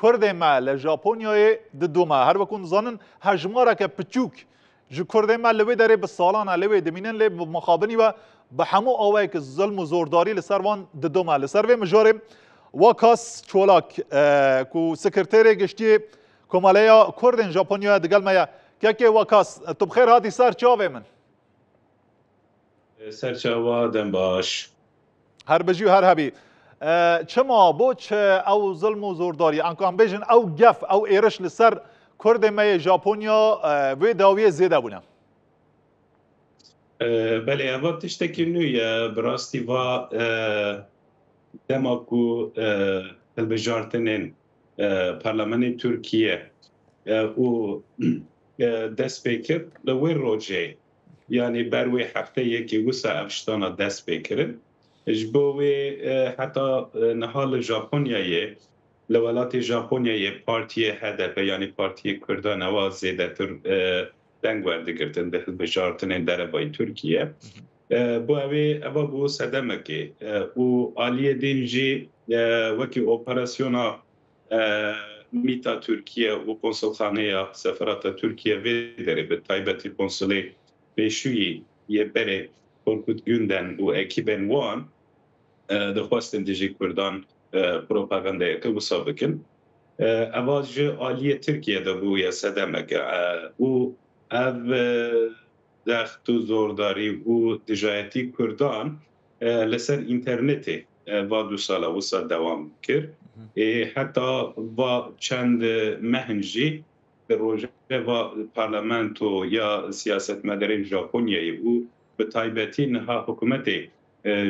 کرد ما لژاپونیا ددوما هر وکن زانن هجمارا که پچوک جو کرد ما لوی داره به سالانه لوی دمینن ل مخابنی و به همو آوای که ظلم و زورداری لسروان ددوما لسر و مجارم واکاس چولاک کو سکرتری گشتی کمالیا کردن ژاپنیا دگل مایا که واکاس تو بخیر هاتی سر چاوه من سر چاوا دم باش هر بجی و هر هبی چما بو چه او ظلم و زورداری انکام بیجن او گف او ایرش لسر کرد مای ژاپنیا و داوی زیاده بونه بله اول تشتکی نویا براستی و دماغو البجارتنین پارلمان ترکیه او دست بکر لوی روجه یعنی بروی هفته یکی وسا افشتانا دست بکرن جبوی حتی نهال ژاپنیایی لولات ژاپنیایی پارتی هدف یعنی پارتی کردان و زیده تر دنگ ورده گرتن به بجارتن در بای ترکیه بو اوی اوا بو سدمکی او آلیه دینجی وکی اپراسیونا میتا ترکیه و کنسولخانه سفارت ترکیه وی داره به تایبتی کنسولی بشوی یه بره korkut günden bu ekibin wan dixwastin dijî Kurdan propagandayeke wisa bikin. Ev ji aliyê Tirkiyeyê bûye sedemeke û ev dext û zordarî û dijayetî Kurdan li ser internetê va du sala wisa dewam kir. Heta va çend mehin jî bi rojeva parlamento ya siyasetmedarên Japonyayê û به تایبەتی نها حکوومەتی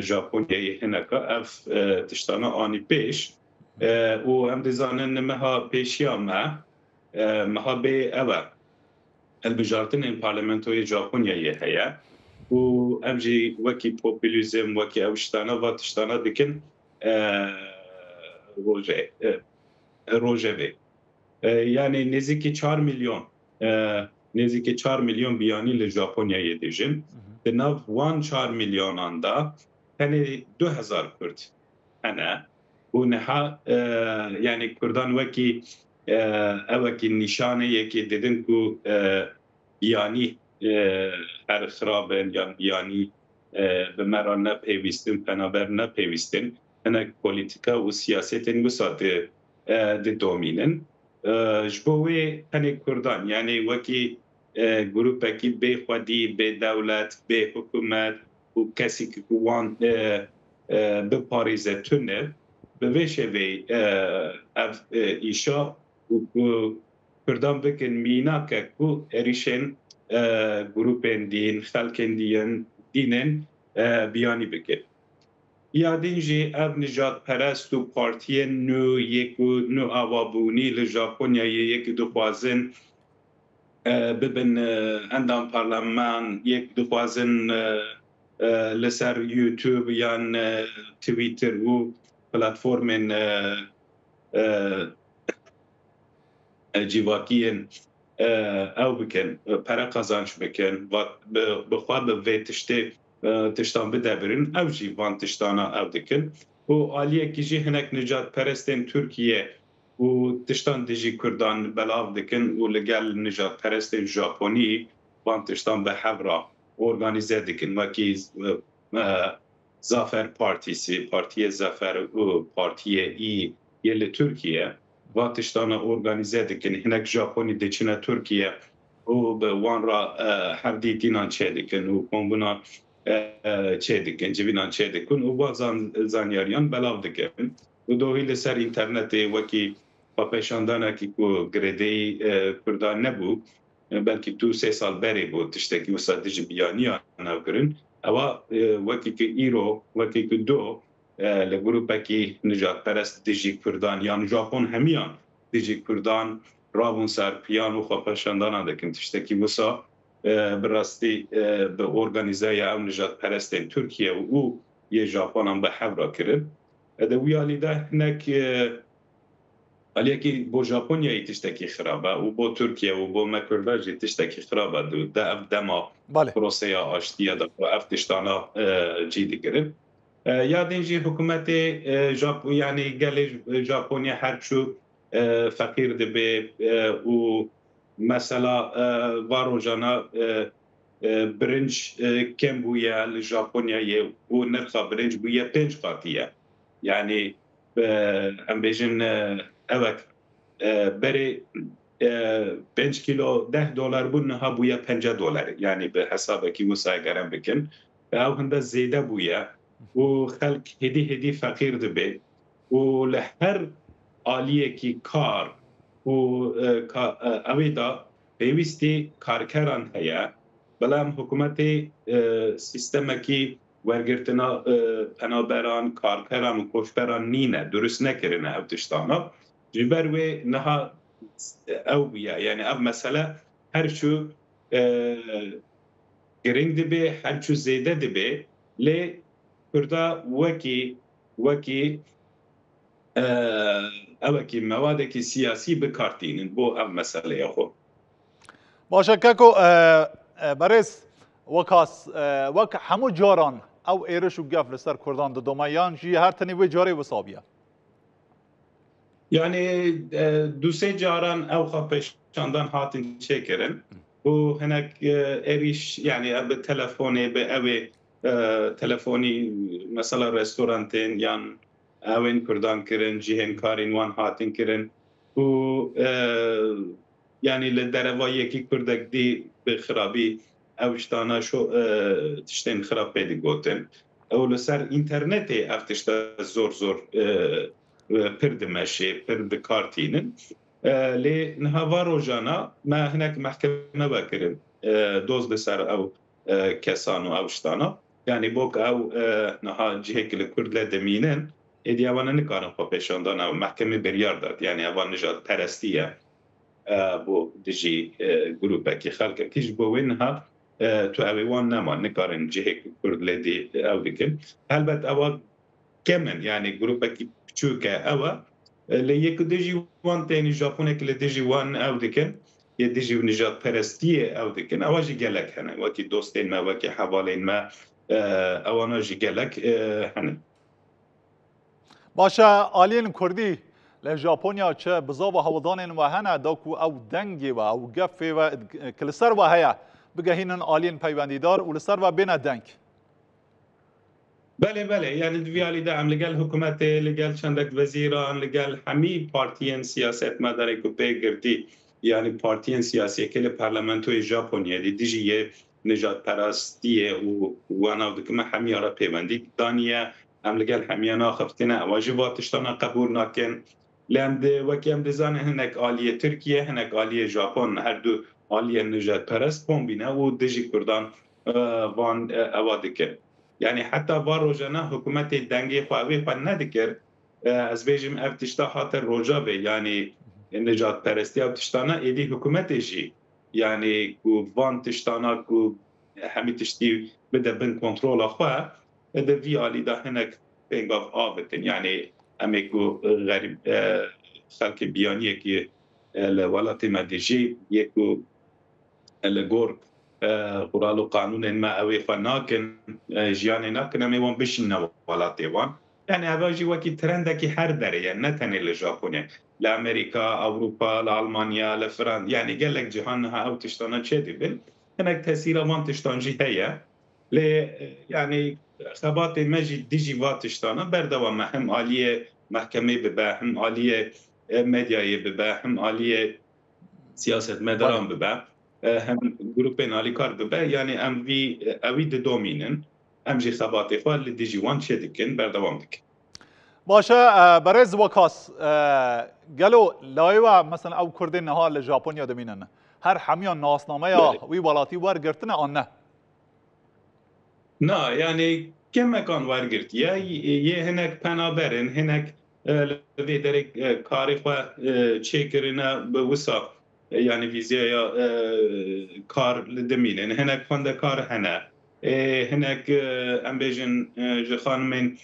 ژاپۆنیایی هەنەکە ئەف تشتانە ئانی پێش و ئەم دەزانن مەها پێشیامە مەها بێ ئەوە هەلبژارتنên پارلەمنتۆیی ژاپۆنیایی هەیە و ئەم jî وەکی پۆپولیزم وەکی ئەو شتانە ڤ تشتانە dikin rojevê yani nêzîkî 4 milyon nêzîkî 4 milyon biyanî li Japonyayê dijin di nav wan 4 milyonan da tenê 2000 Kurd hene û niha yani Kurdan wekî evekî nîşaneyekê didin ku biyanî her xirabin yan biyanî bi me re nepêwîstin penaber nepêwîstin hinek polîtika û siyasetên wisa di domînin ji bo wê tenê Kurdan yani wekî grupekî bêxwedî bêdewlet bê hikûmet û kesekî ku wan biparêze tune bi vê şevê ev îşa û Kurdan bikin mînakek ku êrişên grupên dîn xelkên dînin biyanî bikin. Yadîn jî ev nijadperest û partiyên nû yek û nû avabûnî li Japonyayê yekî dixwazin bibin endam parleman yek dixwazin li ser YouTube yan Twitter û platformên civakiyên ew bikin pere qazanç bikin bixwe bi vê tiştê tiştan bidebirin ew jî van tiştana ew dikin û aliyekî jî hinek nijadperestên Tirkiye û tiştan dijî Kurdan belav dikin û li gel nijadperestên Japonî van tiştan bi hevra organize dikin wekî Zafer Partîsî, Partiye Zafer û Partiye İ yê li Tirkiye van tiştana organize dikin hinek Japonî diçine Tirkiye û bi wan re hevdî dînan çê dikin û kombûna çê dikin civînan çê dikin û wa zanyariyan belav dikin û dohî li ser internetê wekî xwepêşandanekî ku girêdeyî Kurdan nebû belkî 2-3 sal berê bû tiştekî wisa dijî biyaniyan navkirin ewa wekî ku îro wekî ku do li grupekî nijadperest dijî Kurdan yan Japon hemiyan dijî Kurdan rabûn ser piyan û xwepêşandana dikin tiştekî wisa bi rastî bi organizeya ew nijadperestên Tirkiye û yê Japonan bi hevra kirin di wî alî de hinek aliyekî bo Japonyayê tiştekî xirab e û bo Tirkiye û bo me Kurda jî tiştekî xirab e de ev dema proseya aştiya da ev tiştana cî dikirin yadên jî hikûmetê yani gelê Japonya her çû فقیر دبه و مثلا واروجانا برنج کم بویا لژاپونیا و نرخ برنج بویا 5 قاطیه يعني ام بيجن اوك بري 5 كيلو $10 بونها بويا $5 يعني بحسابك وسع قرن بكن او هندا زيادة بويا وخلق هدي فقير دبي ولهر آلية كي كار و اويدا بيوستي كاركران هيا بلام حكومتي سيستمكي ورگرتنا پنابران کارکران و کوشبران نینه درست نکرنه او تشتانا جبر و نها او بیا یعنی او مسئله هرچو گرنگ دبه هرچو زیده دبه لی کرده وکی اوکی موادکی سیاسی بکارتینن بو او مسئله خو باشه ککو برس وکاس وک همو جاران او ایرش و گف لسر کردان دومایان جی هر تنی و جاری وسابیه يعني دو سه جاران او خبش چندان هاتن شكرن و هناك اريش يعني اب تلفوني باوي تلفوني مثلا رستورانتين يان اوين كردان كرن جيهن كارين وان هاتن كرن و يعني للدرجه كي كردك دي بخرابي اوشتانا شو تشتين خراب بيدي جوتن او لسر انترنتي افتشتا زور پرد ماشي پرد کارتینن لی نهاوا روزانا ما هناك محكمة بكرن دوز بسر او كسان و اوشتانا يعني بوك او نها جهك الكرد لدمينن ادي اوانا نكارن خبشاندان او محكمة بريار داد يعني اوان نجات پرستية بو دجي جروبا كي خلق كيش بوينها تو اوان نما نكارن جهك الكرد لدي او دكن هلبت اوان كمن يعني جروبا كي چوكا أوا اللي يك ديجي وان تاني جابونك اللي ديجي وان أو دكن يديجي ونجات برستية أو دكن أواجي جالك هنا وكي دوستين ما وكي حوالين ما أوانا جي جالك هنا باشا آلين كردي لجابونيا چه بزاوة هودانين و هنا داكو او دنگي و او گفي و كلسر و هيا بگهينن آلين پيوانديدار و لسر و بين دنگ بله يعني دویالی دام لگل حکومت لگل چندک وزیران لگل همی پارتیان سیاست مداری کو پیگرتی يعني پارتیان سیاسی که لپارلمانتوی ژاپنیا دیجیه نجات پرستیه و وانا دکمه همی آرا پیوندی دانیه ام لگل همی آنا خفتنه واجباتشتانا قبول نکن لند وکی ام دزان هنک آلیه ترکیه هنک آلیه ژاپن هر دو آلیه نجات پرست بومبینه و دیجی کردان وان اوادکه يعني حتى واروجانا حكومت دنگي خواهی خواهی ندکر از بیجم افتشتا خاطر روجابه يعني نجات پرستی افتشتانا ایدی حکومت جي يعني کو وان تشتانا کو همي تشتي بده بن کنترول خواه ده في آلي ده هنك بينغاف آفتن يعني امي کو غريب خلق بيانيه كي الولات مدجي يكو الگور قرالو قانون ما اوي فناكن جياني ناكن امي وان بشنا ولا تيوان يعني اواجي وكي ترندكي هر دري يعني نتني لجابونيا لامريكا اوروبا لالمانيا لفرنسا يعني قال لك جهانها او تشتانا تشدي بل هناك تاثير وان تشتانجي هي لي يعني خبات مجي ديجي وات تشتانا بردوا مهم عاليه محكمه ببا هم عاليه ميدياي ببا هم عاليه سياسه مدران ببا هم جروبين على كار ببا يعني ام في اويد دومينن ام جي خباتي خال اللي ديجي وان شدكن بردوام دك باشا برز وكاس قالوا لايوا مثلا او كردين نها لجابونيا دمينن هر حميان ناسنامه يا وي ولاتي ورگرتنه انه نا يعني كما كان ورگرت يا هناك پنابرن هناك لوي درك كاري خوا تشيكرنا بوسا يعني فيزيا كار لدمين هناك فند كار هنا هناك امبيجن جخان من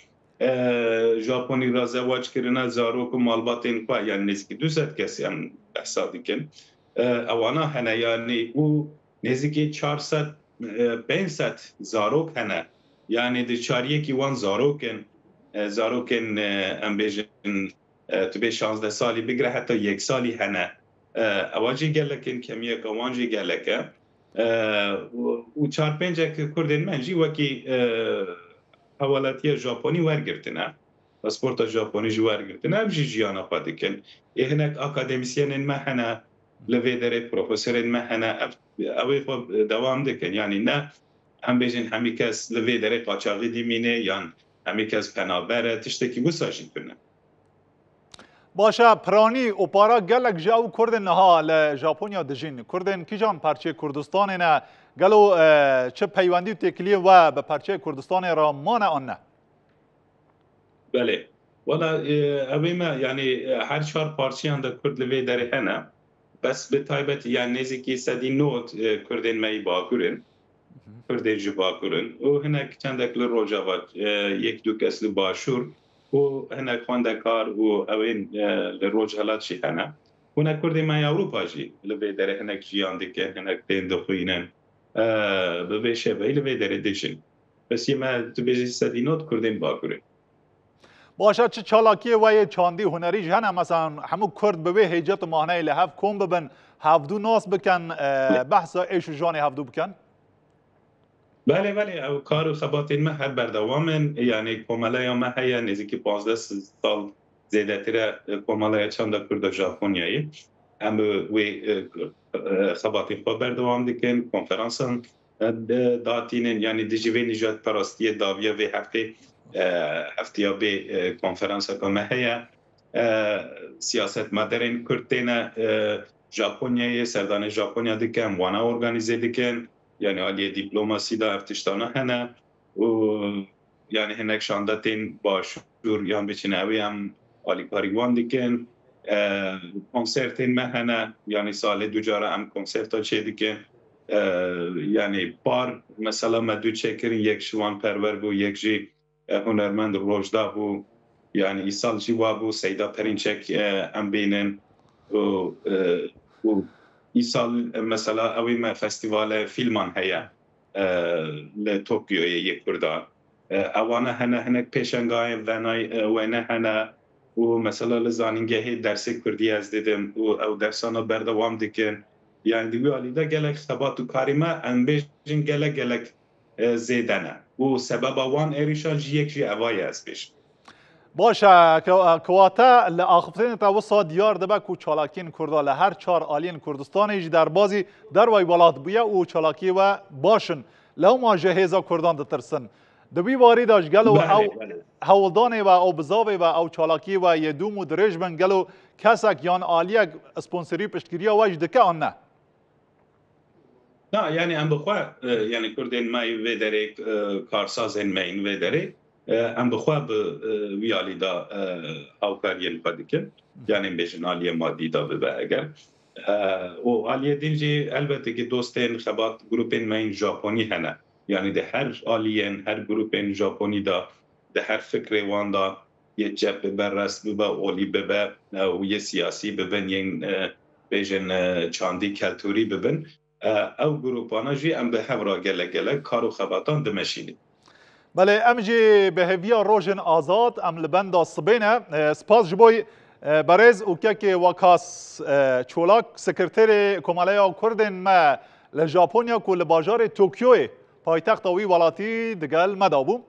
ژاپنی را زواج کردن زاروک و مالباتین خوا يعني نزدیک 200 کسی هم حسابی کن اوانا هنا يعني او نزدیک 400 500 زاروک هنا يعني دی چاریه کی وان زاروکن امبیجن تو به 16 سالی بگره حتی 1 سالی هنه اواجی گلکن کمیه کوانجی گلکه و 4-5 کردن منجی وکی حوالاتی ژاپنی ورگرتنه پاسپورت ژاپنی جو ورگرتنه ام جیانا پادکن هناك اکادمیسیان ما هنه لوی داره پروفسورین ما هنه اوی دوام دکن یعنی نه هم بیشین همی کس لوی داره قاچاقی دیمینه یا همی کس پنابره تشتکی بساشین کنه باشه پرانی و پارا گلک جاو کردن نها لژاپنیا دجین کردن کیجان پرچه کردستان نه گلو چه پیوندی و تکلیه و به پرچه کردستان را مانه آن نه بله والا اوی ما یعنی هر 4 پارچیان در کرد لوی داره هنه بس به تایبت یعنی نزدیکی 109 کردن می باکورن کردن جو باکورن و هناك چندک لروجاوات 1-2 کس باشور و هناك خواندکار و اوین لروج حالات شی هنه هناك کردن می اروپا جی لوی داره هناك جیان دکن هناك دین دخوینن به بشه بی لوی داره دشن بس یه ما تو بیجی 109 کردن باکورن باشه چه چالاکی و چاندی هنری جهنه مثلا همو کرد به هیجت ماهنه لحف کن ببن هفدو ناس بکن بحث ایش و جان هفدو بکن بله او کار خباتین ما هر بردوامن یعنی کمالای ما هیا نزدیکی 15 سال زیاده تر کمالای چند کرد ژاپنیایی هم وی خباتین خود بردوام دیکن کنفرانسن داتینن یعنی دیجیوی نجات پرستی داویه و هفته به کنفرانس که هیا سیاست مدرن کردن ژاپنیایی سردان ژاپنیا دیکن وانا ارگانیزه دیکن یعنی عالیه دیپلماسی دا افتشتانه هنه و یعنی هنک شاندتین باشور یان بچینه اوی هم عالی کاریوان دیکن کنسرتین ما هنه یعنی سال 2 جاره هم کنسرتا چه دیکن یعنی بار مثلا ما 2 چکرین یک شوان پرور بو یک جی هنرمند روجدا بو یعنی ای سال جی وابو سیدا پرینچک هم بینن و ای سال مثلا اوی ما فستیوال فیلمان هیا لطوکیو یک کردان اوانه هنک پیشنگاه ونای هنه و مثلا لزانینگه درس کردی از دیدم و او درسانا بردوام دیکن یعنی دیوی آلیده گلک خبات و کاری ما انبیجن گلک زیدنه و سبب وان ایریشان جی یک جی اوای از بیش باشه کواتا لآخفتین تا وسا دیار دبه کو چالاکین کردا لهر 4 آلین کردستانیش در بازی در وای ولات بویه و چالاکی و باشن لو ما جهیزا کردان دترسن دبی واری داش گلو او هولدانه و او بزاوه و او چالاکی و یدوم و درج بن گلو کسک یان آلیک اسپانسری پشتگیری واج دکه آن نه نه یعنی ام بخوا یعنی کردین مای و داره کارسازن ماین و داره ام بخوا ویالی دا هاوکاریل پادیکن یعنی بیشن آلیه مادی دا ببه اگر و آلیه دینجی البته که دوستین خبات گروپین ماین ژاپنی هنه یعنی ده هر آلیین هر گروپین ژاپنی دا ده هر فکر وان دا یه جب ببه رست ببه اولی ببه و یه سیاسی ببن یه بیشن چاندی کلتوری ببن او گروپانا جی ام به هورا گله کارو خباتان دمشینی بله ام جی به هویا روژن آزاد ام لبندا صبینه سپاس جبوی برز او که وکاس چولاک سکرتر کمالیا کردن ما لژاپنیا کو لباجار توکیو پایتخت وی ولاتی دگل مدابو